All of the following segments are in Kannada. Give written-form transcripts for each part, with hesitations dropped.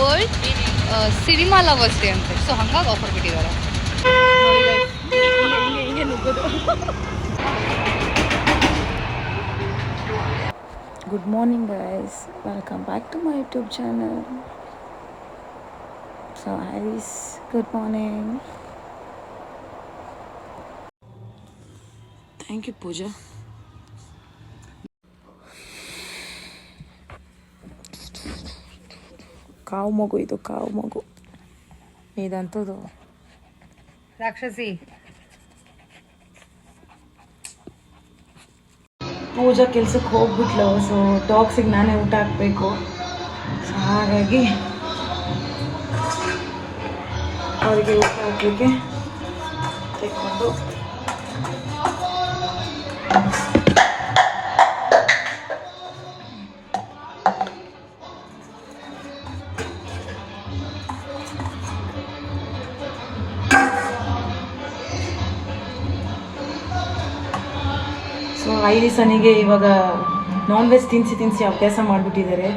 ವರ್ಲ್ಡ್ ಸಿನಿಮಾ ಲವರ್ಸ್ ಡೇ ಅಂತೆ. ಸೊ ಹಂಗಾಗಿ ಆಫರ್ ಬಿಟ್ಟಿದ್ದಾರೆ. Good morning guys, welcome back to my YouTube channel. So Iris, good morning. Thank you Pooja. ಕಾವು ಮಗು ಇದು, ಕಾವು ಮಗು ಇದಂತದ್ದು ರಾಕ್ಷಸಿ. ಪೂಜಾ ಕೆಲ್ಸಕ್ಕೆ ಹೋಗ್ಬಿಟ್ಲು. ಸೊ ಡಾಗ್ಸಿಗೆ ನಾನೇ ಊಟ ಹಾಕಬೇಕು. ಸೊ ಹಾಗಾಗಿ ಅವರಿಗೆ ಊಟ ಹಾಕಲಿಕ್ಕೆ ತೆಕ್ಕೊಂಡು ಸೊ ಐರಿಸನಿಗೆ ಇವಾಗ ನಾನ್ ವೆಜ್ ತಿನ್ನಿಸಿ ಅಭ್ಯಾಸ ಮಾಡಿಬಿಟ್ಟಿದ್ದಾರೆ.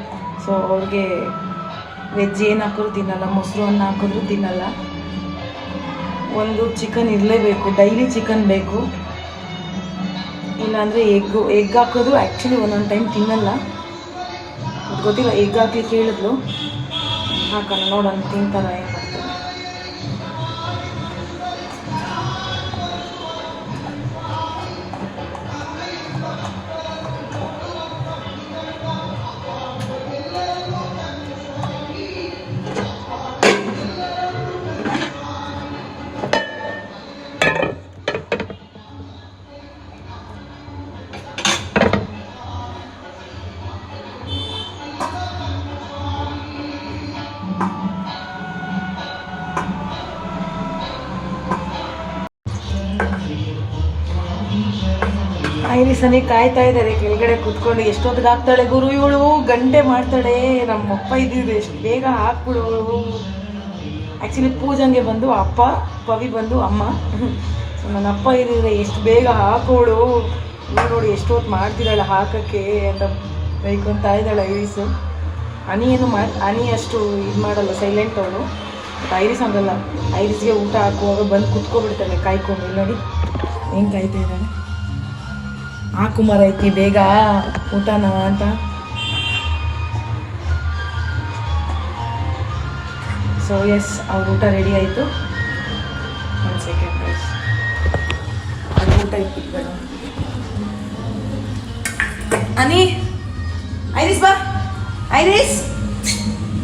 ಸೊ ಅವ್ರಿಗೆ ವೆಜ್ ಏನು ಹಾಕಿದ್ರು ತಿನ್ನಲ್ಲ, ಮೊಸರು ಅನ್ನ ಹಾಕಿದ್ರು ತಿನ್ನಲ್ಲ. ಒಂದು ಚಿಕನ್ ಇರಲೇಬೇಕು, ಡೈಲಿ ಚಿಕನ್ ಬೇಕು. ಇಲ್ಲಾಂದರೆ ಎಗ್ ಹಾಕೋದು ಆ್ಯಕ್ಚುಲಿ ಒಂದೊಂದು ಟೈಮ್ ತಿನ್ನಲ್ಲ. ಅದು ಗೊತ್ತಿಲ್ಲ, ಎಗ್ ಹಾಕ್ಲಿಕ್ಕೆ ಹೇಳಿದ್ಲು, ಹಾಕೋಣ ನೋಡೋಣ ತಿಂತಾರ ಏನು ಮಾಡ್ತಾರೆ. ಐರಿಸನಿಗೆ ಕಾಯ್ತಾ ಇದ್ದಾರೆ ಕೆಳಗಡೆ ಕೂತ್ಕೊಂಡು. ಎಷ್ಟೊತ್ತಿಗೆ ಹಾಕ್ತಾಳೆ ಗುರು ಇವಳು, ಗಂಟೆ ಮಾಡ್ತಾಳೆ. ನಮ್ಮಪ್ಪ ಇದ್ದಿದ್ದು ಎಷ್ಟು ಬೇಗ ಹಾಕ್ಬಿಡು. ಆ್ಯಕ್ಚುಲಿ ಪೂಜಂಗೆ ಬಂದು ಅಪ್ಪ, ಪವಿ ಬಂದು ಅಮ್ಮ. ಸೊ ನನ್ನ ಅಪ್ಪ ಇದ್ದಿದ್ರೆ ಎಷ್ಟು ಬೇಗ ಹಾಕೋಳು, ನೋಡಿ ಎಷ್ಟೊತ್ತು ಮಾಡ್ತಿದ್ದಾಳೆ ಹಾಕೋಕ್ಕೆ ಅಂತ ಬೈಕೊಂತ ಇದ್ದಾಳೆ ಐರಿಸು. ಹನಿ ಹನಿ ಅಷ್ಟು ಇದು ಮಾಡಲ್ಲ, ಸೈಲೆಂಟ್ ಅವಳು. ಬಟ್ ಐರಿಸ್ ಹಂಗಲ್ಲ, ಐರಿಸ್ಗೆ ಊಟ ಹಾಕುವಾಗ ಬಂದು ಕುತ್ಕೊಬಿಡ್ತಾಳೆ ಕಾಯ್ಕೊಂಡು. ನೋಡಿ ಹೆಂಗೆ ಕಾಯ್ತಾ ಇದ್ದಾಳೆ. ಹಾಕು ಮರೈತಿ ಬೇಗ ಊಟನ ಅಂತ. ಸೊ ಎಸ್, ಅವ್ರ ಊಟ ರೆಡಿ ಆಯಿತು. ಒಂದು ಸೆಕೆಂಡ್ ಗೈಸ್, ಅವ್ರ ಊಟ ಇಟ್ಬಿಟ್ಬೇಡ. ಅನಿ, ಐರಿಸ್ ಬಾ, ಐರಿಸ್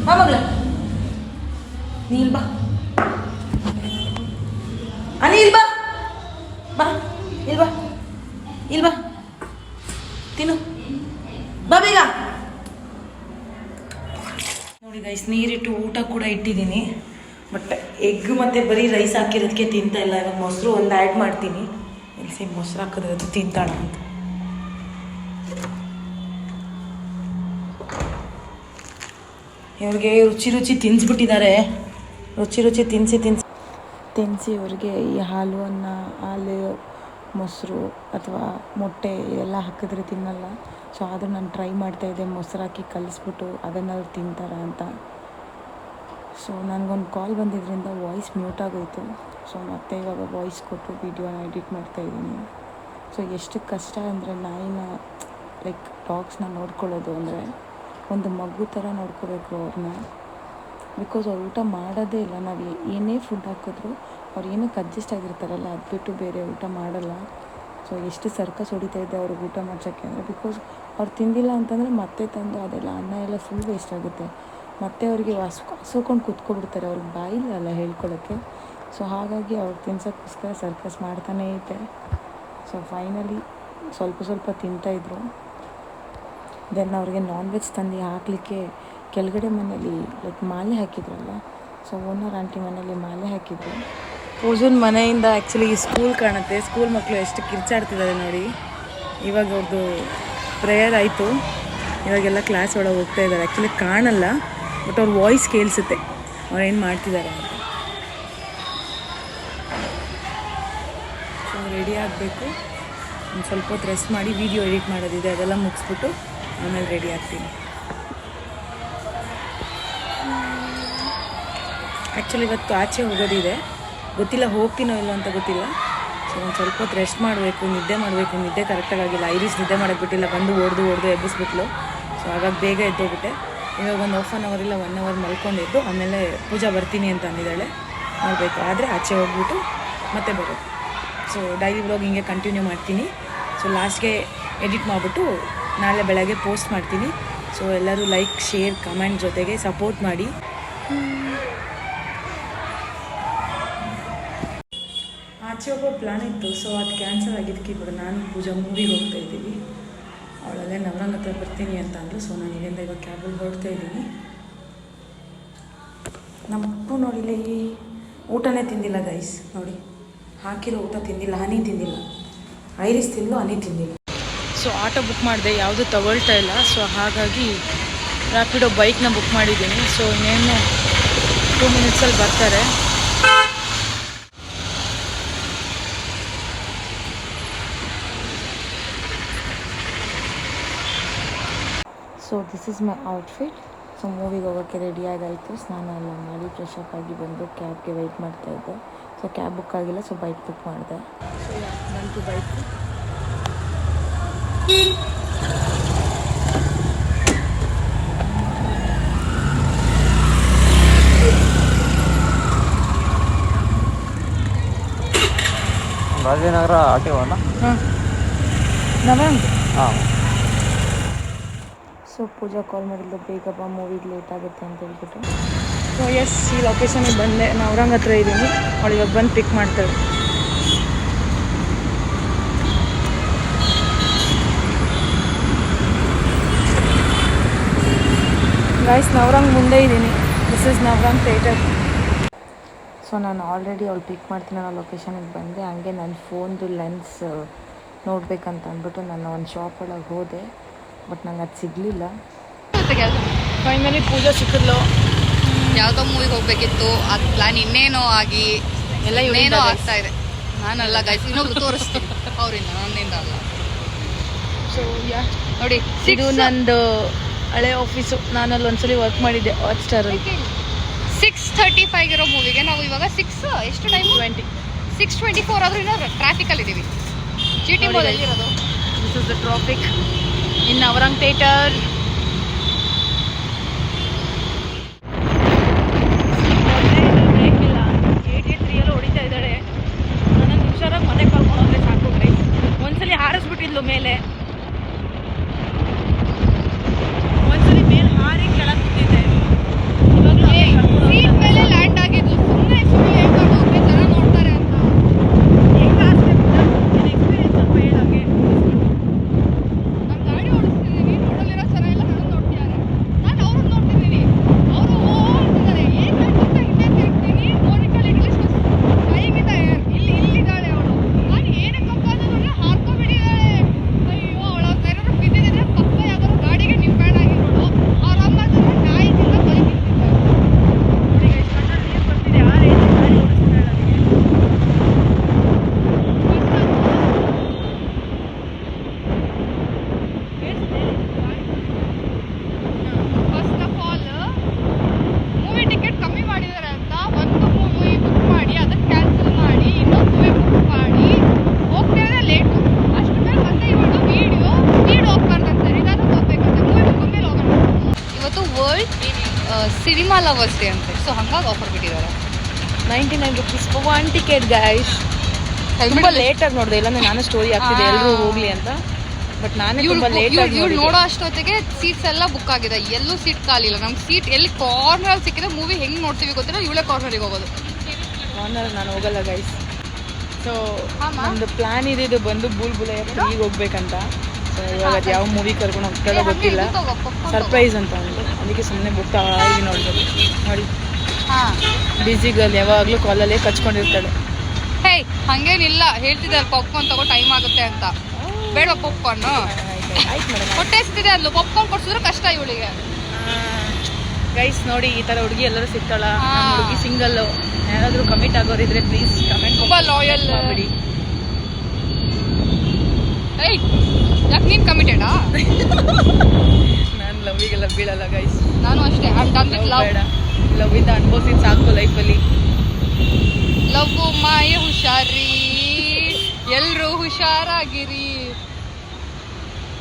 ಬಾ ಮಗಳ, ನೀಲ್ ಬಾ. ಅನಿ ಇಲ್ ಬಾ, ಬಾ ಇಲ್ಬಾ, ಇಲ್ಬಾ ತಿನ್ನು, ಬಾ ಬೇಗ. ನೋಡಿ ಗೈಸ್, ನೀರಿಟ್ಟು ಊಟ ಕೂಡ ಇಟ್ಟಿದ್ದೀನಿ. ಬಟ್ ಎಗ್ ಮತ್ತು ಬರೀ ರೈಸ್ ಹಾಕಿರೋದಕ್ಕೆ ತಿಂತಾ ಇಲ್ಲ. ಇವಾಗ ಮೊಸರು ಒಂದು ಆ್ಯಡ್ ಮಾಡ್ತೀನಿ. ಎಲ್ಸಿ ಮೊಸರು ಹಾಕಿದ್ರೆ ಅದು ತಿಂತಾಳ ಅಂತ. ಇವ್ರಿಗೆ ರುಚಿ ರುಚಿ ತಿನ್ನಿಸ್ಬಿಟ್ಟಿದ್ದಾರೆ. ರುಚಿ ರುಚಿ ತಿನ್ನಿಸಿ ಇವ್ರಿಗೆ ಈ ಹಾಲು ಅನ್ನ, ಹಾಲು ಮೊಸರು ಅಥವಾ ಮೊಟ್ಟೆ ಇದೆಲ್ಲ ಹಾಕಿದ್ರೆ ತಿನ್ನಲ್ಲ. ಸೊ ಅದು ನಾನು ಟ್ರೈ ಮಾಡ್ತಾಯಿದ್ದೆ, ಮೊಸರು ಹಾಕಿ ಕಲಿಸ್ಬಿಟ್ಟು ಅದನ್ನಾದ್ರು ತಿಂತಾರ ಅಂತ. ಸೊ ನನಗೊಂದು ಕಾಲ್ ಬಂದಿದ್ದರಿಂದ ವಾಯ್ಸ್ ಮ್ಯೂಟ್ ಆಗೋಯಿತು. ಸೊ ಮತ್ತೆ ಇವಾಗ ವಾಯ್ಸ್ ಕೊಟ್ಟು ವೀಡಿಯೋನ ಎಡಿಟ್ ಮಾಡ್ತಾಯಿದ್ದೀನಿ. ಸೊ ಎಷ್ಟು ಕಷ್ಟ ಅಂದರೆ ನಾಯಿನ ಲೈಕ್ ಡಾಗ್ಸ್ನ ನೋಡ್ಕೊಳ್ಳೋದು ಅಂದರೆ ಒಂದು ಮಗು ಥರ ನೋಡ್ಕೋಬೇಕು ಅವ್ರನ್ನ. ಬಿಕಾಸ್ ಅವ್ರು ಊಟ ಮಾಡೋದೇ ಇಲ್ಲ. ನಾವು ಏನೇ ಫುಡ್ ಹಾಕಿದ್ರು ಅವ್ರು ಏನಕ್ಕೆ ಅಡ್ಜಸ್ಟ್ ಆಗಿರ್ತಾರಲ್ಲ, ಅದು ಬಿಟ್ಟು ಬೇರೆ ಊಟ ಮಾಡಲ್ಲ. ಸೊ ಎಷ್ಟು ಸರ್ಕಸ್ ಹೊಡಿತಾ ಇದ್ದೆ ಅವ್ರಿಗೆ ಊಟ ಮಾಡ್ಸೋಕ್ಕೆ ಅಂದರೆ, ಬಿಕಾಸ್ ಅವ್ರು ತಿಂದಿಲ್ಲ ಅಂತಂದರೆ ಮತ್ತೆ ತಂದು ಅದೆಲ್ಲ ಅನ್ನ ಎಲ್ಲ ಫುಲ್ ವೇಸ್ಟ್ ಆಗುತ್ತೆ. ಮತ್ತೆ ಅವ್ರಿಗೆ ಹಸ್ಕೊಂಡು ಕೂತ್ಕೊಬಿಡ್ತಾರೆ, ಅವ್ರಿಗೆ ಬಾಯಿಲ್ಲ ಹೇಳ್ಕೊಳ್ಳೋಕ್ಕೆ. ಸೊ ಹಾಗಾಗಿ ಅವ್ರು ತಿನ್ಸೋಕ್ಕೋಸ್ಕರ ಸರ್ಕಸ್ ಮಾಡ್ತಾನೇ ಐತೆ. ಸೊ ಫೈನಲಿ ಸ್ವಲ್ಪ ತಿಂತಾಯಿದ್ರು. ದೆನ್ ಅವ್ರಿಗೆ ನಾನ್ ವೆಜ್ ತಂದು ಹಾಕಲಿಕ್ಕೆ ಕೆಳಗಡೆ ಮನೇಲಿ ಲೈಕ್ ಮಾಲೆ ಹಾಕಿದ್ರಲ್ಲ, ಸೊ ಓನರ್ ಆಂಟಿ ಮನೇಲಿ ಮಾಲೆ ಹಾಕಿದ್ರು. ಪೂಜನ್ ಮನೆಯಿಂದ ಆ್ಯಕ್ಚುಲಿ ಸ್ಕೂಲ್ ಕಾಣುತ್ತೆ. ಸ್ಕೂಲ್ ಮಕ್ಕಳು ಎಷ್ಟು ಕಿರ್ಚಾಡ್ತಿದ್ದಾರೆ ನೋಡಿ. ಇವಾಗ ಅವ್ರದ್ದು ಪ್ರೇಯರ್ ಆಯಿತು, ಇವಾಗೆಲ್ಲ ಕ್ಲಾಸ್ ಒಳಗೆ ಹೋಗ್ತಾ ಇದ್ದಾರೆ. ಆ್ಯಕ್ಚುಲಿ ಕಾಣಲ್ಲ, ಬಟ್ ಅವ್ರ ವಾಯ್ಸ್ ಕೇಳಿಸುತ್ತೆ ಅವ್ರು ಏನು ಮಾಡ್ತಿದ್ದಾರೆ ಅಂತ. ಸೊ ರೆಡಿ ಆಗಬೇಕು, ಒಂದು ಸ್ವಲ್ಪ ಹೊತ್ತು ರೆಸ್ಟ್ ಮಾಡಿ ವೀಡಿಯೋ ಎಡಿಟ್ ಮಾಡೋದಿದೆ, ಅದೆಲ್ಲ ಮುಗಿಸ್ಬಿಟ್ಟು ಆಮೇಲೆ ರೆಡಿ ಆಗ್ತೀನಿ. ಆ್ಯಕ್ಚುಲಿ ಇವತ್ತು ಆಚೆ ಹೋಗೋದಿದೆ, ಗೊತ್ತಿಲ್ಲ ಹೋಗ್ತೀನೋ ಇಲ್ಲೋ ಅಂತ ಗೊತ್ತಿಲ್ಲ. ಸೊ ಒಂದು ಸ್ವಲ್ಪ ಹೊತ್ತು ರೆಸ್ಟ್ ಮಾಡಬೇಕು, ನಿದ್ದೆ ಕರೆಕ್ಟಾಗಿ ಆಗಿಲ್ಲ. ಐರಿಸ್ ನಿದ್ದೆ ಮಾಡೋಕ್ಕೆ ಬಿಟ್ಟಿಲ್ಲ, ಬಂದು ಓಡ್ದು ಎಬ್ಬಿಸ್ಬಿಟ್ಲು. ಸೊ ಹಾಗಾಗಿ ಬೇಗ ಎದ್ದೋಗ್ಬಿಟ್ಟೆ. ಇವಾಗ ಒಂದು ಹಾಫ್ ಆನ್ ಅವರ್ ಇಲ್ಲ 1 ಅವರ್ ಮಲ್ಕೊಂಡಿದ್ದು, ಆಮೇಲೆ ಪೂಜಾ ಬರ್ತೀನಿ ಅಂತ ಅಂದಿದ್ದಾಳೆ. ಮಾಡಬೇಕು, ಆದರೆ ಆಚೆ ಹೋಗ್ಬಿಟ್ಟು ಮತ್ತೆ ಬರೋದು. ಸೊ ಡೈಲಿ ವ್ಲಾಗ್ ಹಿಂಗೆ ಕಂಟಿನ್ಯೂ ಮಾಡ್ತೀನಿ. ಸೊ ಲಾಸ್ಟ್ಗೆ ಎಡಿಟ್ ಮಾಡಿಬಿಟ್ಟು ನಾಳೆ ಬೆಳಗ್ಗೆ ಪೋಸ್ಟ್ ಮಾಡ್ತೀನಿ. ಸೊ ಎಲ್ಲರೂ ಲೈಕ್, ಶೇರ್, ಕಮೆಂಟ್ ಜೊತೆಗೆ ಸಪೋರ್ಟ್ ಮಾಡಿ. ಆಚೆ ಹೋಗೋ ಪ್ಲ್ಯಾನ್ ಇತ್ತು, ಸೊ ಅದು ಕ್ಯಾನ್ಸಲ್ ಆಗಿದ್ದಕ್ಕೆ ಇವಾಗ ನಾನು ಪೂಜಾ ಮೂವಿಗೆ ಹೋಗ್ತಾ ಇದ್ದೀವಿ. ಅವಳಲ್ಲೇ ನವರಂಗ್ ಹತ್ರ ಬರ್ತೀನಿ ಅಂತ ಅಂದರು. ಸೊ ನಾನು ಇಲ್ಲಿಂದ ಇವಾಗ ಕ್ಯಾಬಲ್ಲಿ ಹೊರಡ್ತಾ ಇದ್ದೀನಿ. ನಮ್ಮಪ್ಪು ನೋಡಿಲ್ಲ, ಈ ಊಟನೇ ತಿಂದಿಲ್ಲ ಗೈಸ್. ನೋಡಿ, ಹಾಕಿರೋ ಊಟ ತಿಂದಿಲ್ಲ, ಹನಿ ತಿಂದಿಲ್ಲ. ಐರಿಸ್ ತಿಂದು ಹನಿ ತಿಂದಿಲ್ಲ. ಸೊ ಆಟೋ ಬುಕ್ ಮಾಡಿದೆ, ಯಾವುದೂ ತಗೊಳ್ತಾ ಇಲ್ಲ. ಸೊ ಹಾಗಾಗಿ ರ್ಯಾಪಿಡೋ ಬೈಕ್ನ ಬುಕ್ ಮಾಡಿದ್ದೀನಿ. ಸೊ ಇನ್ನೇನು 2 ಮಿನಿಟ್ಸಲ್ಲಿ ಬರ್ತಾರೆ. So this is my outfit. So ಮೂವಿಗೆ ಹೋಗೋಕ್ಕೆ ರೆಡಿಯಾಗಾಯಿತು. ಸ್ನಾನ ಎಲ್ಲ ಮಾಡಿ ಫ್ರೆಶ್ ಅಪ್ ಆಗಿ ಬಂದು ಕ್ಯಾಬ್ಗೆ ವೆಯ್ಟ್ ಮಾಡ್ತಾಯಿದ್ದೆ. ಸೊ ಕ್ಯಾಬ್ ಬುಕ್ ಆಗಿಲ್ಲ, ಸೊ ಬೈಕ್ ಬುಕ್ ಮಾಡಿದೆ. ಸೊ ಬಂತು ಬೈಕ್. ರಾಜನಗರ ಆಟೋವಲ್ಲ? ಹಾಂ, ನವಂಗ್. ಹಾಂ. ಸೊ ಪೂಜಾ ಕಾಲ್ ಮಾಡಿದ್ದು, ಬೇಗ ಬಾ ಮೂವಿಗೆ ಲೇಟ್ ಆಗುತ್ತೆ ಅಂತ ಹೇಳ್ಬಿಟ್ಟು. ಸೊ ಎಸ್, ಈ ಲೊಕೇಶನಿಗೆ ಬಂದೆ. ನವರಂಗ್ ಹತ್ರ ಇದ್ದೀನಿ. ಅವಳು ಇವಾಗ ಬಂದು ಪಿಕ್ ಮಾಡ್ತಾಳೆ. ಗೈಸ್, ನವರಂಗ್ ಮುಂದೆ ಇದ್ದೀನಿ. This is Navrang theatre. So ನಾನು ಆಲ್ರೆಡಿ ಅವಳು ಪಿಕ್ ಮಾಡ್ತೀನಿ ಅನ್ನೋ ಲೊಕೇಶನಿಗೆ ಬಂದೆ. ಹಂಗೆ ನನ್ನ ಫೋನ್ದು ಲೆನ್ಸ್ ನೋಡಬೇಕಂತ ಅಂದ್ಬಿಟ್ಟು ನಾನು ಒಂದು ಶಾಪ್ ಒಳಗೆ ಹೋದೆ. ಬಟ್ ನಂಗೆ ಅದು ಸಿಗಲಿಲ್ಲ. ಫೈನಲಿ ಪೂಜಾ ಸಿಕ್ಕಿದ್ಲು. ಯಾವುದೋ ಮೂವಿಗೆ ಹೋಗ್ಬೇಕಿತ್ತು, ಅದು ಪ್ಲಾನ್ ಇನ್ನೇನೋ ಆಗಿ ಎಲ್ಲ ಇನ್ನೇನೋ ಆಗ್ತಾ ಇದೆ. ನಾನಲ್ಲ ಗೈಸ್, ಇನ್ನೊಬ್ರು ತೋರಿಸ್ತೀನಿ ಅವರಿಂದ, ನನ್ನಿಂದ ಅಲ್ಲ. ಸೊ ಯಾ ನೋಡಿ, ಇದು ನಂದು ಹಳೆ ಆಫೀಸು. ನಾನು ಅಲ್ಲಿ ಒಂದ್ಸಲಿ ವರ್ಕ್ ಮಾಡಿದ್ದೆ ಹಾಟ್ಸ್ಟಾರಲ್ಲಿ. 6:35 ಇರೋ ಮೂವಿಗೆ ನಾವು ಇವಾಗ ಎಷ್ಟು ಟೈಮ್? 6:24 ಆದರೂ ಇನ್ನೂ ಟ್ರಾಫಿಕಲ್ಲಿದ್ದೀವಿ. GT ಮಾಲ್ ಎಲ್ಲಿರೋದು? This is the traffic in Navrang theatre. Brake ಇಲ್ಲ, 83 ಹೊಡಿತಾ ಇದ್ದಾಳೆ. ನನ್ನ ಹುಷಾರಾಗಿ ಮನೆ ಕರ್ಕೊಂಡು ಹೋದ್ರೆ ಸಾಕು ಗೈಸ್. ಒಂದ್ಸಲಿ ಹಾರಿಸ್ಬಿಟ್ಟಿದ್ಲು ಮೇಲೆ, ಒಂದ್ಸಲಿ ಮೇಲೆ ಹಾರಿ ಕೆಳಗೆ ಬಿಟ್ಟಿದ್ದೆ. ಸೀಟ್ ಮೇಲೆ ಲ್ಯಾಂಡ್ ಆಗಿದ್ದು. ಸುಮ್ಮನೆ ಹೇಳ್ಕೊಂಡು ಹೋಗಿ ಜನ ನೋಡ್ತಾರೆ ಅಂತ. ಹೆಂಗ ಎಕ್ಸ್ಪೀರಿಯನ್ಸ್ ಸ್ವಲ್ಪ ಹೇಳೋಂಗೆ. ನಾನು ಗಾಡಿ ಓಡಿಸ್ತಿದ್ದೀನಿ, ನೋಡಲಿರೋ ಜನ ಎಲ್ಲ ನನ್ನ ನೋಡ್ತಿದ್ದಾರೆ. ನಾನು ಅವ್ರನ್ನ ನೋಡ್ತಿದ್ದೀನಿ, ಅವರು ಓಡ್ತಿದ್ದಾರೆ. ಏನು ಅಂತ ಹಿಂದೆ ತಿರುಗ್ತೀನಿ, ಮೋನಿಕಲ್ ಇಂಗ್ಲೀಷ್ ಕೈಗಿಂದ ಇಲ್ಲಿದ್ದಾಳೆ ಅವಳು. ನಾನು ಏನಕ್ಕಪ್ಪ ಅನ್ನೋದ್ರೆ ಹಾರ್ಕೊಂಡ್ಬಿಟ್ಟಿದ್ದಾಳೆ. ಅಯ್ಯೋ, ಅವಳ ಏನಾದ್ರು ಬಿದ್ದಿದ್ರೆ ಪಕ್ಕ ಯಾವ್ದಾದ್ರು ಗಾಡಿಗೆ ನಿಂಬಾಡ್ ಆಗಿರೋಳು. ಅವ್ರ ಅಮ್ಮ ನಾಯಿದಿಂದ ಬೈಕಿರ್ತಿದ್ದಾರೆ. First of all movie ticket ಕಮ್ಮಿ ಮಾಡಿದ್ದಾರೆ ಅಂತ ಒಂದು ಮೂವಿ ಬುಕ್ ಮಾಡಿ ಅದನ್ನು ಕ್ಯಾನ್ಸಲ್ ಮಾಡಿ ಇನ್ನೊಂದು ಮೂವಿ ಬುಕ್ ಮಾಡಿ ಹೋಗ್ತಿರೋದೇ ಲೇಟು. ಅಷ್ಟು ಮೇಲೆ ಮತ್ತೆ ಇವಳು ವೀಡಿಯೋ ಹೋಗ್ಬಾರ್ದಂತೆ, ನಿಧಾನ ಹೋಗ್ಬೇಕಂತೆ. ಮೂವಿ ಬುಕ್ ಮೇಲೆ ಹೋಗೋಣ. ಇವತ್ತು ವರ್ಲ್ಡ್ ಸಿನಿಮಾ ಲವರ್ಸ್ ಡೇ ಅಂತೆ. ಸೊ ಹಂಗಾಗಿ ಆಫರ್ ಬಿಟ್ಟಿದ್ದಾರೆ. 99 rupees for 1 ticket guys. ತುಂಬ ಲೇಟಾಗಿ ನೋಡಿದೆ, ಇಲ್ಲಾಂದ್ರೆ ನಾನು ಸ್ಟೋರಿ ಆಗ್ತಿದೆ ಎಲ್ಲರೂ ಹೋಗ್ಲಿ ಅಂತ. ಬಟ್ ನಾನೇ ತುಂಬ ಲೇಟಾಗಿ ಇವ್ಳು ನೋಡೋ ಅಷ್ಟೊತ್ತಿಗೆ ಸೀಟ್ಸ್ ಎಲ್ಲ ಬುಕ್ ಆಗಿದೆ, ಎಲ್ಲೂ ಸೀಟ್ ಖಾಲಿಲ್ಲ. ನಮ್ಗೆ ಸೀಟ್ ಎಲ್ಲಿ ಕಾರ್ನರಲ್ಲಿ ಸಿಕ್ಕಿದ್ರೆ ಮೂವಿ ಹೆಂಗೆ ನೋಡ್ತೀವಿ ಗೊತ್ತಿಲ್ಲ, ಇವಳೇ ಕಾರ್ನರಿಗೆ ಹೋಗೋದು. ಕಾರ್ನರ್ ನಾನು ಹೋಗಲ್ಲ ಗೈಸ್. ಸೊ ನಮ್ಮದು ಪ್ಲ್ಯಾನ್ ಇದು ಬಂದು ಬುಲ್ಬುಲೆ ಈಗ ಹೋಗ್ಬೇಕಂತ. ಸೊ ಇವಾಗ ಅದು ಯಾವ ಮೂವಿ ಕರ್ಕೊಂಡು ಹೋಗ್ತಾರೋ ಗೊತ್ತಿಲ್ಲ, ಸರ್ಪ್ರೈಸ್ ಅಂತ ಅಂದು ಅದಕ್ಕೆ ಸುಮ್ಮನೆ ಹೋಗ್ತಾ ಈಗ ನೋಡ್ಬೇಕು. ನೋಡಿ, ಬಿಸಿ ಗರ್ಲ್ ಯಾವಾಗಲೂ ಕಾಲಲ್ಲೇ ಕಚ್ಕೊಂಡಿರ್ತಾಳೆ. ಹೇ, ಹಂಗೇನಿಲ್ಲ, ಹೇಳ್ತಿದ್ದಾರೆ ಪಾಪ್ಕಾರ್ನ್ ತಗೋ ಟೈಮ್ ಆಗುತ್ತೆ ಅಂತ. ಬೇಡ ಪಾಪ್ಕಾರ್ನ್, ಆಯ್ತು ಮೇಡಮ್. ಹೊಟ್ಟೆ ಎಸ್ತಿದೆ ಅಂದ್ಲು, ಪಾಪ್ಕಾರ್ನ್ ಕೊಡ್ಸಿದ್ರೆ ಕಷ್ಟ ಇವಳಿಗೆ. ಗೈಸ್ ನೋಡಿ, ಈ ಥರ ಹುಡುಗಿ ಎಲ್ಲರೂ ಸಿಗ್ತಾಳ. ಹುಡುಗಿ ಸಿಂಗಲ್ಲು, ಯಾರಾದರೂ ಕಮಿಟ್ ಆಗೋರಿದ್ರೆ ಪ್ಲೀಸ್ ಕಮೆಂಟ್. ತುಂಬ ಲಾಯಲ್ ಬಿಡಿ. ಏಯ್, ಯಾಕೆ ನೀನು ಕಮಿಟೆಡಾ? ನಾನು ಲವ್ವಿಗೆಲ್ಲ ಬೀಳಲ್ಲ ಗೈಸ್. ನಾನು ಅಷ್ಟೇ, I am done with love. ಬೇಡ ಲವ್ ಇಂದ ಅನ್ಭವಿಸಿದ್ ಸಾಕು ಲೈಫಲ್ಲಿ. ಲವ್ ಮಾಯ ಹುಷಾರಿ, ಎಲ್ರೂ ಹುಷಾರಾಗಿರಿ.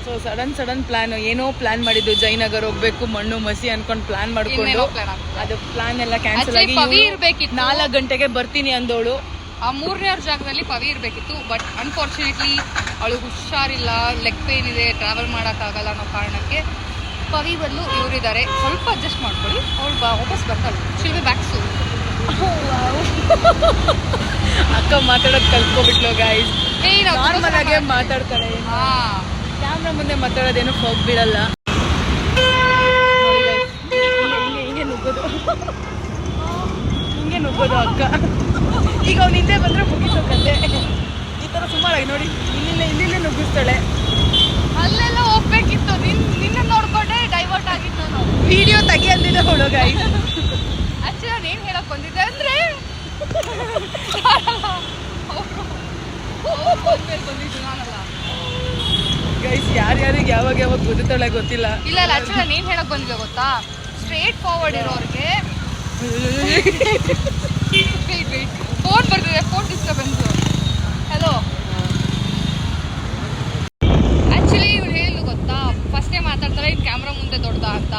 ಸೊ ಸಡನ್ ಪ್ಲಾನ್, ಏನೋ ಪ್ಲಾನ್ ಮಾಡಿದ್ದು, ಜಯನಗರ್ ಹೋಗ್ಬೇಕು ಮಣ್ಣು ಮಸಿ ಅನ್ಕೊಂಡು ಪ್ಲಾನ್ ಮಾಡ್ಕೊಂಡು ಅದು ಪ್ಲಾನ್ ಎಲ್ಲ ಕ್ಯಾನ್ಸಲ್ ಆಗಿ ಪವಿ ಇರ್ಬೇಕಿತ್ತು. 4 ಗಂಟೆಗೆ ಬರ್ತೀನಿ ಅಂದೋಳು. ಆ 3ನೇ ಜಾಗದಲ್ಲಿ ಪವಿ ಇರ್ಬೇಕಿತ್ತು. ಬಟ್ ಅನ್ಫಾರ್ಚುನೇಟ್ಲಿ ಅವಳು ಹುಷಾರಿಲ್ಲ, ಲೆಗ್ ಪೇನ್ ಇದೆ, ಟ್ರಾವೆಲ್ ಮಾಡೋಕ್ಕಾಗಲ್ಲ ಅನ್ನೋ ಕಾರಣಕ್ಕೆ ಪವಿ ಬದಲು ಇವರಿದ್ದಾರೆ. ಸ್ವಲ್ಪ ಅಡ್ಜಸ್ಟ್ ಮಾಡ್ಕೊಳ್ಳಿ, ಅವಳು ವಾಪಸ್ ಬರ್ತಾಳೆ. She'll be back soon. ಅಕ್ಕ ಮಾತಾಡೋದು ಕಲ್ತ್ಕೊಬಿಟ್ಲು ಗೈಸ್. ನಾರ್ಮಲ್ ಆಗಿ ಮಾತಾಡ್ತಾರೆ, ಹಾಂ ಕ್ಯಾಮ್ರಾ ಮುಂದೆ ಮಾತಾಡೋದೇನು ಹೋಗ್ಬಿಡಲ್ಲ. ಹಿಂಗೆ ನುಗ್ಗೋದು ಅಕ್ಕ. ಈಗ ಅವ್ನು ಹಿಂದೆ ಬಂದರೆ ಮುಗಿಸೋ ಕತೆ. ಈ ಥರ ಸುಮಾರಾಗಿ ನೋಡಿ, ಇಲ್ಲಿಂದ ನುಗ್ಗಿಸ್ತಾಳೆ. ಅಲ್ಲೆಲ್ಲ ಹೋಗ್ಬೇಕಿತ್ತು, ನಿನ್ನ ನೋಡ್ಕೊಂಡೆ ಡೈವರ್ಟ್ ಆಗಿತ್ತು. ನಾನು ವಿಡಿಯೋ ತೆಗಿಯಲ್ದಿದೆ ಅವಳು ಗೈಸ್. ಆಕ್ಚುಲಿ ನಾನು ಏನು ಹೇಳಕ್ ಬಂದಿದ್ದೆ ಅಂದರೆ ಬಂದಿದ್ದು ನಾನಲ್ಲ ಗೈಸ್. ಯಾರ್ಯಾರಿಗೆ ಯಾವಾಗ ಗೊತ್ತಾಳೆ ಗೊತ್ತಿಲ್ಲ. ಇಲ್ಲ ಆಕ್ಚುಲಿ ನಾನು ಏನು ಹೇಳಕ್ ಬಂದಿದ್ದೆ ಗೊತ್ತಾ, ಸ್ಟ್ರೇಟ್ ಫಾರ್ವರ್ಡ್ ಇರೋರಿಗೆ ಫೋನ್ ಬರ್ತಿದೆ, ಫೋನ್ ಡಿಸ್ಟರ್ಬೆನ್ಸು. ಹಲೋ, ಆ್ಯಕ್ಚುಲಿ ಇವ್ರು ಹೇಳು ಗೊತ್ತಾ, ಫಸ್ಟೇ ಮಾತಾಡ್ತಾರೆ ಇದು ಕ್ಯಾಮ್ರಾ ಮುಂದೆ ದೊಡ್ಡದ ಅಂತ.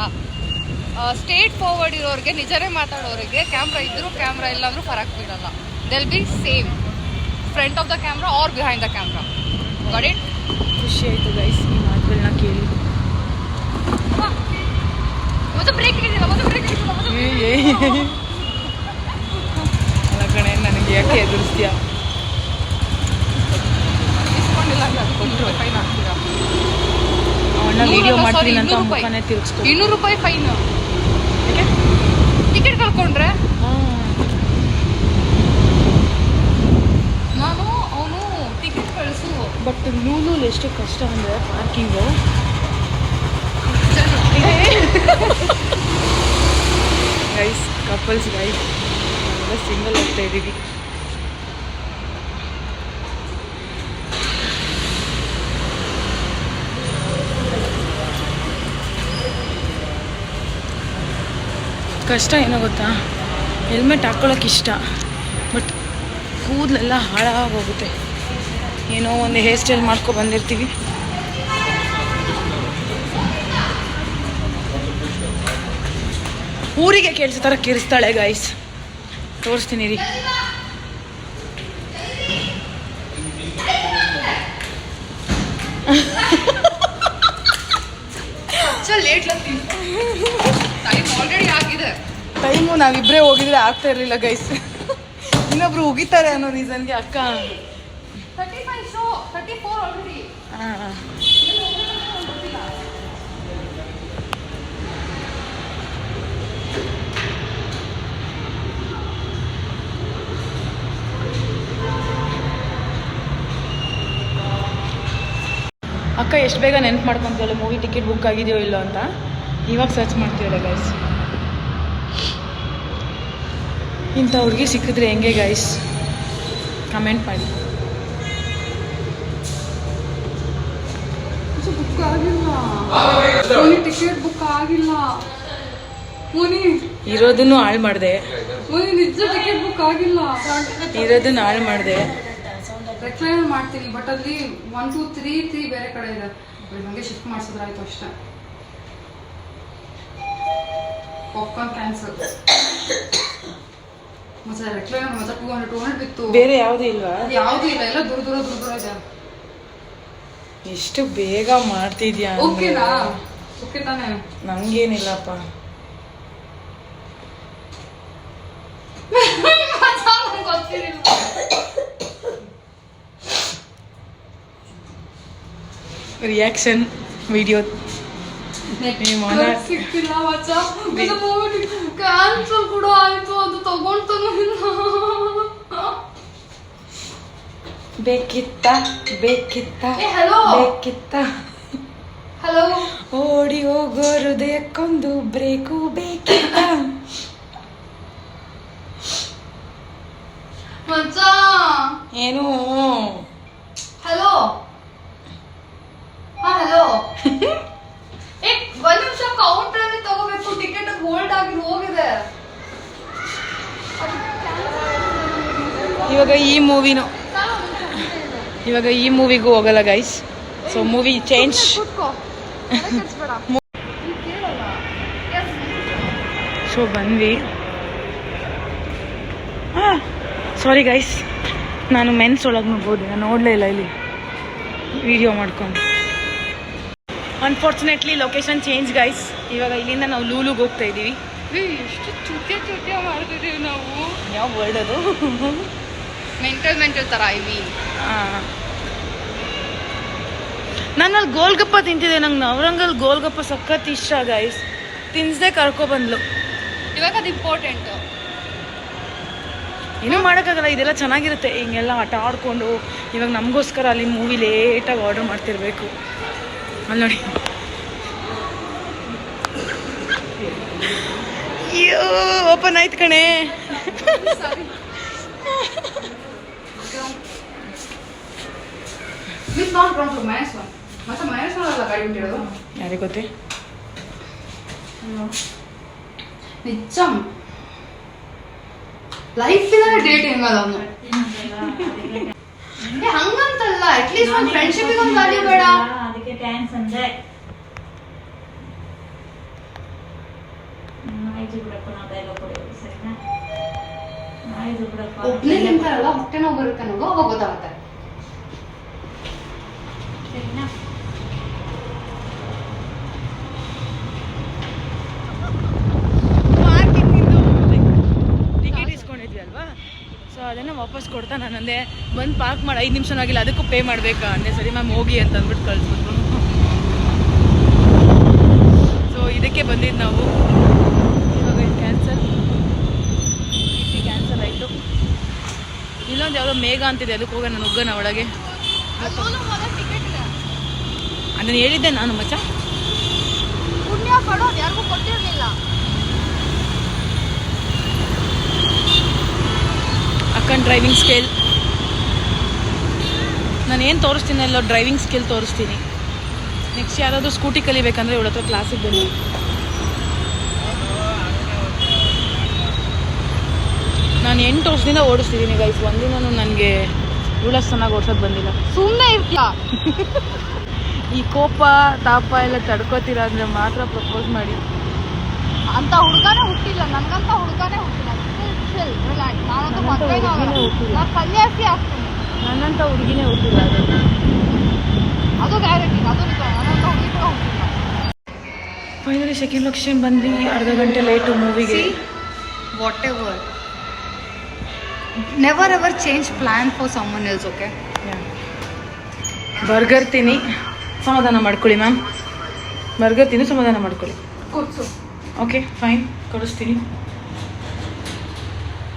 ಸ್ಟ್ರೇಟ್ ಫಾರ್ವರ್ಡ್ ಇರೋರಿಗೆ, ನಿಜನೇ ಮಾತಾಡೋರಿಗೆ ಕ್ಯಾಮ್ರಾ ಇದ್ದರೂ ಕ್ಯಾಮ್ರಾ ಇಲ್ಲ ಅಂದರೂ ಫರಕ್ ಬೀಳಲ್ಲ. They'll be same front of the camera or behind the camera. Got it? ಖುಷಿ ಆಯಿತು ಗೈಸ್ ಈ ಮಾತುಗಳನ್ನ ಕೇಳಿ. ಮತ್ತೆ ಬ್ರೇಕ್ ಹಿಡಿದಿಲ್ಲ, ಮತ್ತೆ ಬ್ರೇಕ್ ಹಿಡಿದಿಲ್ಲ, ಮತ್ತೆ ಅಲ್ಲ ಕಣೆ, ನನಗೆ ಯಾಕೆ ಎದುರಿಸ್ತೀಯ? ಇಸ್ಕೊಂಡಿಲ್ಲ ಅಂದ್ರೆ ಕೊಟ್ಟರು ಫೈನ್ ಹಾಕ್ತೀರಾ? ಅವನ್ನ ವಿಡಿಯೋ ಮಾಡ್ತೀನಿ ಅಂತ ಮುಖನೇ ತಿರುಗಿಸ್ಕೊ. 200 ರೂಪಾಯಿ ಫೈನ್. ಟಿಕೆಟ್ ಕಳ್ಕೊಂಡ್ರೆ ನಾನು ಅವನು ಟಿಕೆಟ್ ಕಳಿಸು. ಬಟ್ ಲೂಲೂಲಿ ಎಷ್ಟು ಕಷ್ಟ ಅಂದರೆ ಪಾರ್ಕಿಂಗು. ಗೈಸ್, ಕಪಲ್ಸ್ ಗೈಸ್, ನಾವೆಲ್ಲ ಸಿಂಗಲ್ ಹೋಗ್ತಾ ಇದ್ದೀವಿ. ಕಷ್ಟ ಏನೋ ಗೊತ್ತಾ, ಹೆಲ್ಮೆಟ್ ಹಾಕ್ಕೊಳ್ಳೋಕೆ ಇಷ್ಟ, ಬಟ್ ಕೂದಲೆಲ್ಲ ಹಾಳಾಗೋಗುತ್ತೆ. ಏನೋ ಒಂದು ಹೇರ್ ಸ್ಟೈಲ್ ಮಾಡ್ಕೊ ಬಂದಿರ್ತೀವಿ. ಊರಿಗೆ ಕೇಳಿಸೋ ಥರ ಕಿರಿಸ್ತಾಳೆ ಗೈಸ್. ತೋರಿಸ್ತೀನಿ ರೀ. ಆಲ್ರೆಡಿ ಆಗಿದೆ ಟೈಮು. ನಾವಿಬ್ಬರೇ ಹೋಗಿದ್ರೆ ಆಗ್ತಾ ಇರಲಿಲ್ಲ ಗೈಸ್. ಇನ್ನೊಬ್ರು ಉಗಿತಾರೆ ಅನ್ನೋ ರೀಸನ್ಗೆ ಅಕ್ಕ 35 ಶೋ 34 ಆಲ್ರೆಡಿ. ಹಾಂ, ಅಕ್ಕ ಎಷ್ಟು ಬೇಗ ನೆನ್ಪು ಮಾಡ್ಕೊಂತಾಳೆ ಮೂವಿ ಟಿಕೆಟ್ ಬುಕ್ ಆಗಿದೆಯೋ ಇಲ್ಲೋ ಅಂತ. ಇವಾಗ ಸರ್ಚ್ ಮಾಡ್ತೀವಲ್ಲ ಗೈಸ್. ಇಂಥ ಹುಡುಗಿ ಸಿಕ್ಕಿದ್ರೆ ಹೆಂಗೆ ಗೈಸ್, ಕಮೆಂಟ್ ಮಾಡಿ. ಬುಕ್ ಆಗಿಲ್ಲ, ಟಿಕೆಟ್ ಬುಕ್ ಆಗಿಲ್ಲ. ಮುನಿ ಇರೋದನ್ನು ಹಾಳು ಮಾಡಿದೆ, ಮುನಿ ನಿಜ ಟಿಕೆಟ್ ಬುಕ್ ಆಗಿಲ್ಲ. ಇರೋದನ್ನು ಹಾಳು ಮಾಡಿದೆ. ರೆಕ್ಲೈನ್ ಮಾಡ್ತೀನಿ, ಬಟ್ ಅಲ್ಲಿ 1 2 3 ಬೇರೆ ಕಡೆ ಇದೆ. ನನಗೆ ಶಿಫ್ಟ್ ಮಾಡಿಸಿದ್ರಾಯ್ತು ಅಷ್ಟೇ. Popcorn cancel. ಮತ್ತೆ ರೆಕ್ಲೈನ್ ಮತ್ತೆ 200 ಬಿತ್ತು. ಬೇರೆ ಯಾವುದೂ ಇಲ್ವಾ? ಯಾವುದೂ ಇಲ್ಲ, ಎಲ್ಲ ದೂರ ದೂರ ದೂರ ದೂರ ಇದೆ. ಎಷ್ಟು ಬೇಗ ಮಾಡ್ತಿದ್ಯಾ? ಓಕೆನಾ? ಓಕೆ ತಾನೆ? ನಮ್ಗೇನಿಲ್ಲಪ್ಪ. ರಿಯಾಕ್ಷನ್ ವಿಡಿಯೋ ಸಿಕ್ತಿಲ್ಲ ಮಚ್ಚ. ಕ್ಯಾನ್ಸಲ್ ಕೂಡ ಆಯ್ತು, ಅದು ತಗೊಂಡ್ತಾನು ಇಲ್ಲ. ಬೇಕಿತ್ತ ಬೇಕಿತ್ತ ಬೇಕಿತ್ತ. ಹಲೋ, ಓಡಿ ಹೋಗೋ ಹೃದಯಕ್ಕೊಂದು ಬ್ರೇಕು ಬೇಕಿತ್ತ. ಮಚ್ಚ ಏನು? ಹಲೋ, ಹಾ ಹಲೋ. ಒಂದ್ ನಿಮಿಷ ಕೌಂಟರ್ ಅಲ್ಲಿ ತಗೋಬೇಕು, ಟಿಕೆಟ್ ಹೋಲ್ಡ್ ಆಗಿ ಹೋಗಿದೆ. ಇವಾಗ ಈ ಮೂವಿಗೂ ಹೋಗಲ್ಲ guys. So movie change. So ಬಂದ್ವಿ. ಸಾರಿ ಗೈಸ್, ನಾನು ಮೆನ್ಸ್ ಒಳಗೆ ನೋಡ್ಬೋದು, ನಾನು ನೋಡಲೇ ಇಲ್ಲ ಇಲ್ಲಿ ವಿಡಿಯೋ ಮಾಡ್ಕೊಂಡು. Unfortunately location change guys. ಇವಾಗ ಇಲ್ಲಿಂದ ನಾವು ಲೂಲುಗೆ ಹೋಗ್ತಾ ಇದ್ದೀವಿ. ಎಷ್ಟು ಚುಕ್ಕೆ ಮಾಡ್ತಿದ್ದೀವಿ ನಾವು. ಯಾವ ವರ್ಡ್ ಅದು? ಮೆಂಟಲ್ ಥರ ನಾನು ಅಲ್ಲಿ ಗೋಲ್ಗಪ್ಪ ತಿಂತಿದ್ದೆ. ನಂಗೆ ನವರಂಗಲ್ ಗೋಲ್ಗಪ್ಪ ಸಖತ್ ಇಷ್ಟ ಗೈಸ್. ತಿನ್ಸ್ದೆ ಕರ್ಕೊಬಂದ್ಲು. ಇವಾಗ ಅದು ಇಂಪಾರ್ಟೆಂಟ್. ಏನೂ ಮಾಡೋಕ್ಕಾಗಲ್ಲ, ಇದೆಲ್ಲ ಚೆನ್ನಾಗಿರುತ್ತೆ. ಹಿಂಗೆಲ್ಲ ಆಟ ಆಡ್ಕೊಂಡು ಇವಾಗ ನಮಗೋಸ್ಕರ ಅಲ್ಲಿ ಮೂವಿ ಲೇಟಾಗಿ ಆರ್ಡರ್ ಮಾಡ್ತಿರ್ಬೇಕು. ಅಲ್ಲಿ ನೋಡಿ, ಅಯ್ಯೋ ಓಪನ್ ಆಯ್ತು ಕಣೆ. ಯಾರಿಗೆ ಗೊತ್ತೇ? ನಿಜಂ ಲೈಫಿನ ಡೇಟ್ ಹೆಂಗಲ್ಲ ಅವನು ಹಂಗಂತಲ್ಲ, ಅಟ್ಲೀಸ್ಟ್ ಒಂದು ಫ್ರೆಂಡ್ಶಿಪ್ ಒಂದು ವ್ಯಾಲ್ಯೂ ಬೇಡ. ಅದಕ್ಕೆ ಥ್ಯಾಂಕ್ಸ್ ಅಂದೆ. ಆಯ್ತು ಬಿಡಪ್ಪ, ನಾವು ಡೈಲಾಗ್ ಕೊಡೋದು ಸರಿನಾ? ಆಯ್ತು ಬಿಡಪ್ಪ. ಒಬ್ಬನೇ ತಿಂತಾರಲ್ಲ ಹೊಟ್ಟೆ ನೋವು ಬರುತ್ತೆ ಅನ್ನೋದು ಅವಾಗ ಗೊತ್ತಾಗುತ್ತೆ. ಸರಿನಾ? ಟಿಕೆಟ್ ಇಸ್ಕೊಂಡಿದ್ವಿ ಅಲ್ವಾ, ಸೊ ಅದನ್ನು ವಾಪಸ್ ಕೊಡ್ತಾ ನಾನು ಅಂದೆ ಬಂದು ಪಾರ್ಕ್ ಮಾಡಿ 5 ನಿಮಿಷ ಆಗಿಲ್ಲ, ಅದಕ್ಕೂ ಪೇ ಮಾಡಬೇಕಾ ಅಂದೆ. ಸರಿ ಮ್ಯಾಮ್ ಹೋಗಿ ಅಂತ ಅಂದ್ಬಿಟ್ಟು ಕಳಿಸ್ಬಿಟ್ರು. ಸೊ ಇದಕ್ಕೆ ಬಂದಿದ್ದು ನಾವು. ಇವಾಗ ಇದು ಕ್ಯಾನ್ಸಲ್ ಆಯಿತು. ಇಲ್ಲೊಂದು ಯಾವುದೋ ಮೇಘ ಅಂತಿದೆ, ಅದಕ್ಕೆ ಹೋಗೋಣ, ನಾನು ಹೋಗೋಣ ಒಳಗೆ. ಅದನ್ನು ಹೇಳಿದ್ದೆ ನಾನು ಮಚ್ಚ. ಪುಣ್ಯ ಪಡೋದು ಯಾರಿಗೂ ಕೊಟ್ಟಿರಲಿಲ್ಲ. ಅಕ್ಕನ ಡ್ರೈವಿಂಗ್ ಸ್ಕಿಲ್ ನಾನು ಏನು ತೋರಿಸ್ತೀನಿ ಅಲ್ಲೋ, ಡ್ರೈವಿಂಗ್ ಸ್ಕಿಲ್ ತೋರಿಸ್ತೀನಿ. ನೆಕ್ಸ್ಟ್ ಯಾರಾದರೂ ಸ್ಕೂಟಿ ಕಲಿಬೇಕಂದ್ರೆ ಇವಳ ಹತ್ರ ಕ್ಲಾಸಿಗೆ ಬನ್ನಿ. ನಾನು 8 ವರ್ಷದಿಂದ ಓಡಿಸ್ತಿದ್ದೀನಿ ಗೈಸ್. ಒಂದಿನೂ ನನಗೆ ಇವಳಷ್ಟು ಚೆನ್ನಾಗಿ ಓಡಿಸೋದು ಬಂದಿಲ್ಲ. ಸುಮ್ಮನೆ ಇರ್ತೀಯ. ಈ ಕೋಪ ತಾಪ ಎಲ್ಲ ತಡ್ಕೋತೀರ ಅಂದರೆ ಮಾತ್ರ ಪ್ರಪೋಸ್ ಮಾಡಿ. ಅಂತ ಹುಡುಗನೇ ಹುಟ್ಟಿಲ್ಲ, ನನಗಂತ ಹುಡುಗನೇ ಹುಟ್ಟಿಲ್ಲ. ನಾನಂತೂ ಮದುವೆ ನಾನು ಸನ್ಯಾಸಿ ಆಗ್ತೀನಿ. ನನ್ನಂಥ ಹುಡುಗಿನೇ ಹುಟ್ಟಿಲ್ಲ. ಅದು ಗ್ಯಾರಂಟಿ, ಅದು ನಿಜ. ನನ್ನಂತ ಹುಡುಗಿ ಕೂಡ ಹುಟ್ಟಿಲ್ಲ. ಫೈನಲಿ ಸೆಕೆಂಡ್ ಲೊಕೇಶನ್ ಬಂದ್ವಿ. ಅರ್ಧ ಗಂಟೆ ಲೇಟು ಮೂವಿಗೆ. Whatever, never ever change plan for someone else. Okay, burger ತಿನ್ನಿ, ಸಮಾಧಾನ ಮಾಡ್ಕೊಳ್ಳಿ ಮ್ಯಾಮ್. ಬರ್ಗರ್ ತಿಂದು ಸಮಾಧಾನ ಮಾಡ್ಕೊಳ್ಳಿ. ಕೂರ್ಸು. ಓಕೆ ಫೈನ್, ಕೊಡಿಸ್ತೀನಿ.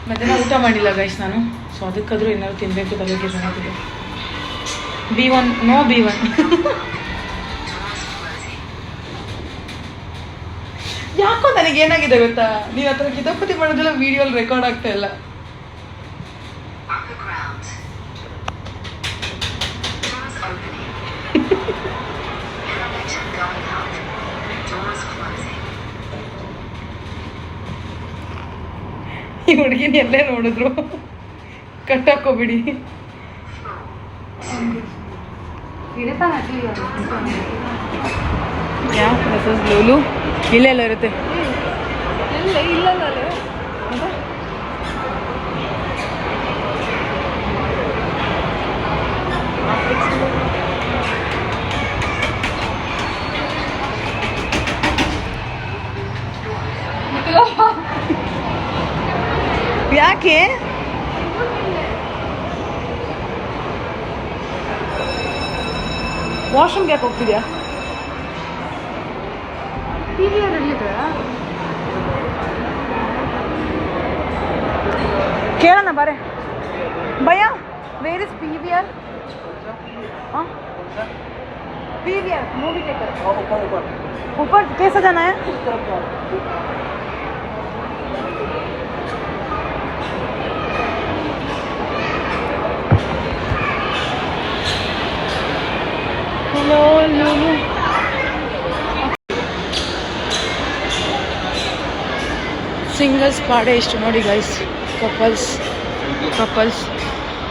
ಮಧ್ಯಾಹ್ನ ಊಟ ಮಾಡಿಲ್ಲ ಗೈಸ್ ನಾನು. ಸೊ ಅದಕ್ಕಾದರೂ ಏನಾದ್ರು ತಿನ್ನಬೇಕು, ತಲೆಗೆ ಚೆನ್ನಾಗಿದೆ. B1 no B1. ಯಾಕೋ ನನಗೆ ಏನಾಗಿದೆ ಗೊತ್ತಾ, ನೀವು ಹತ್ರ ಕಿತಾಪತಿ ಮಾಡೋದೆಲ್ಲ ವಿಡಿಯೋಲಿ ರೆಕಾರ್ಡ್ ಆಗ್ತಾ ಇಲ್ಲ. ಈ ಹುಡುಗಿನ ಎಲ್ಲೇ ನೋಡಿದ್ರು ಕಟ್ಟಾಕೋಬಿಡಿ. ಯಾ ಮೆಸೇಜ್ ಲೂಲು ಇಲ್ಲೆಲ್ಲ ಇರುತ್ತೆ. ಯಾಕೆ ವಾಶ್ರೂಮ್ಗೆ ಯಾಕೆ ಹೋಗ್ತಿದ್ಯಾ? ಕೇಳೋಣ ಬಾರೆ. ಭಯ where is PVR? PVR movie theatre ऊपर कैसा जाना है? हेलो लूलू. ಸಿಂಗಲ್ಸ್ ಪಾಡೆ ಇಷ್ಟು ನೋಡಿ ಗೈಸ್. ಕಪಲ್ಸ್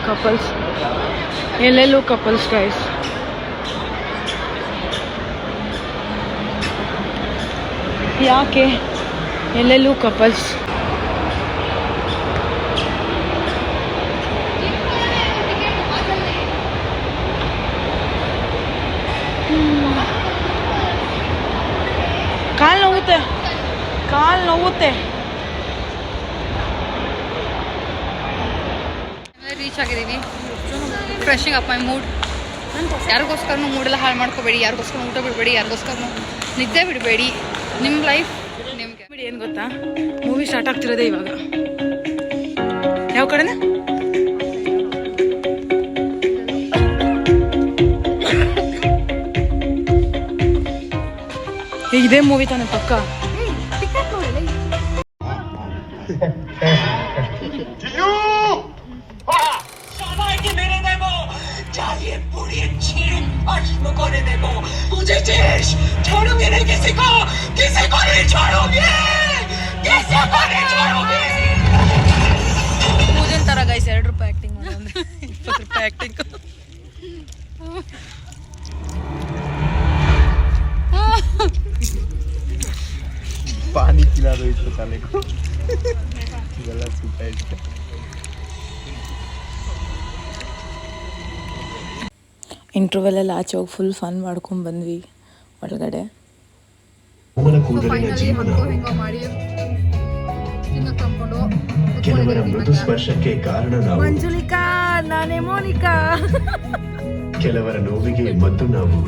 ಕಪಲ್ಸ್, ಎಲ್ಲೆಲ್ಲೂ ಕಪಲ್ಸ್ ಗೈಸ್. ಯಾಕೆ ಎಲ್ಲೆಲ್ಲೂ ಕಪಲ್ಸ್? ಕಾಲು ನೋವುತ್ತೆ, ಕಾಲು ನೋವುತ್ತೆ. ರೀಚ್ ಆಗಿದ್ದೀವಿ. ಫ್ರೆಶಿಂಗ್ ಅಪ್ ಮೈ ಮೂಡ್. ಯಾರಿಗೋಸ್ಕರನೂ ಮೂಡೆಲ್ಲ ಹಾಳು ಮಾಡ್ಕೋಬೇಡಿ, ಯಾರಿಗೋಸ್ಕರ ಊಟ ಬಿಡಬೇಡಿ, ಯಾರಿಗೋಸ್ಕರನೂ ನಿದ್ದೆ ಬಿಡಬೇಡಿ. ನಿಮ್ಮ ಲೈಫ್ ನಿಮಗೆ ಬಿಡಿ. ಏನು ಗೊತ್ತಾ, ಮೂವಿ ಸ್ಟಾರ್ಟ್ ಆಗ್ತಿರೋದೇ ಇವಾಗ. ಯಾವ ಕಡೆನ? ಇದೇ ಮೂವಿ ತಾನೆ ಪಕ್ಕ. ಪೂಜನ್ ತರ ಗೈಸ್, ₹2 ಆಕ್ಟಿಂಗ್ ಮಾಡೋದು, ₹20 ಆಕ್ಟಿಂಗ್. पानी पिला दो इसको साले को गला सूखा है इसका. ಇಂಟರ್ವೆಲ್ ಆಚೆ ಹೋಗಿ ಫುಲ್ ಫನ್ ಮಾಡ್ಕೊಂಡು ಬಂದ್ವಿ ಒಳಗಡೆ. ಫೈನಲಿ ಹಂಗೋ ಹಿಂಗೋ ಮಾಡಿ ತಿನ್ನಕ್ ತಂದ್ಕೊಂಡು ಕೆಲವರ ಮೃದು ಸ್ಪರ್ಶಕ್ಕೆ ಕಾರಣ ನಾವು, ಮಂಜುಲಿಕಾ, ನಾನೇ ಮೋನಿಕಾ. ಕೆಲವರ ನೋವಿಗೆ ಮದ್ದು ನಾವು.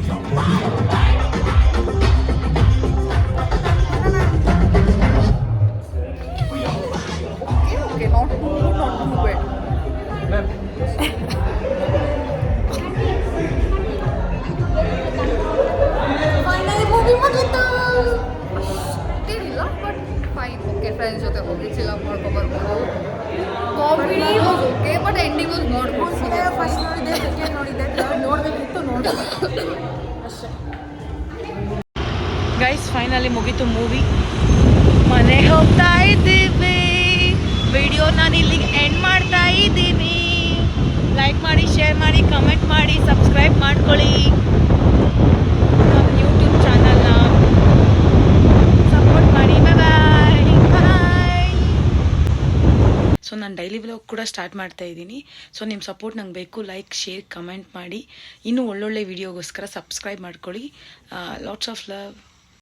Okay, not too bad. Finally movie ಮುಗೀತು. ಅಷ್ಟೇನಿಲ್ಲ, ಬಟ್ ಫೈನ್. ಓಕೆ, ಫ್ರೆಂಡ್ಸ್ ಜೊತೆ ಹೋಗಿ ಚಿಲ್ ಅಪ್ ಮಾಡ್ಕೊಬರ್ಬೋದು. Comedy was okay, but ending was not good. First ನೋಡಿದ್ದೆ, ಸೆಕೆಂಡ್ ನೋಡಿದ್ದೆ, ಥರ್ಡ್ ನೋಡಬೇಕಿತ್ತು, ನೋಡಿದೆ ಅಷ್ಟೇ. ಗೈಸ್ ಫೈನಲಿ ಮುಗೀತು ಮೂವಿ. ಮನೆ ಹೋಗ್ತಾ ಇದ್ದೀವಿ. ವಿಡಿಯೋ ನಾನು ಇಲ್ಲಿಗೆ ಎಂಡ್ ಮಾಡ್ತಾ ಇದ್ದೀನಿ. ಲೈಕ್ ಮಾಡಿ, ಶೇರ್ ಮಾಡಿ, ಕಮೆಂಟ್ ಮಾಡಿ, ಸಬ್ಸ್ಕ್ರೈಬ್ ಮಾಡ್ಕೊಳ್ಳಿ. ನಮ್ಮ ಯೂಟ್ಯೂಬ್ ಚಾನಲ್ನ ಸಪೋರ್ಟ್ ಮಾಡಿ. ಬಾಯ್ ಬಾಯ್. ಸೊ ನಾನು ಡೈಲಿ ವ್ಲಾಗ್ ಕೂಡ ಸ್ಟಾರ್ಟ್ ಮಾಡ್ತಾ ಇದ್ದೀನಿ. ಸೊ ನಿಮ್ಮ ಸಪೋರ್ಟ್ ನಂಗೆ ಬೇಕು. ಲೈಕ್, ಶೇರ್, ಕಮೆಂಟ್ ಮಾಡಿ. ಇನ್ನೂ ಒಳ್ಳೊಳ್ಳೆ ವಿಡಿಯೋಗೋಸ್ಕರ ಸಬ್ಸ್ಕ್ರೈಬ್ ಮಾಡ್ಕೊಳ್ಳಿ. Lots of love.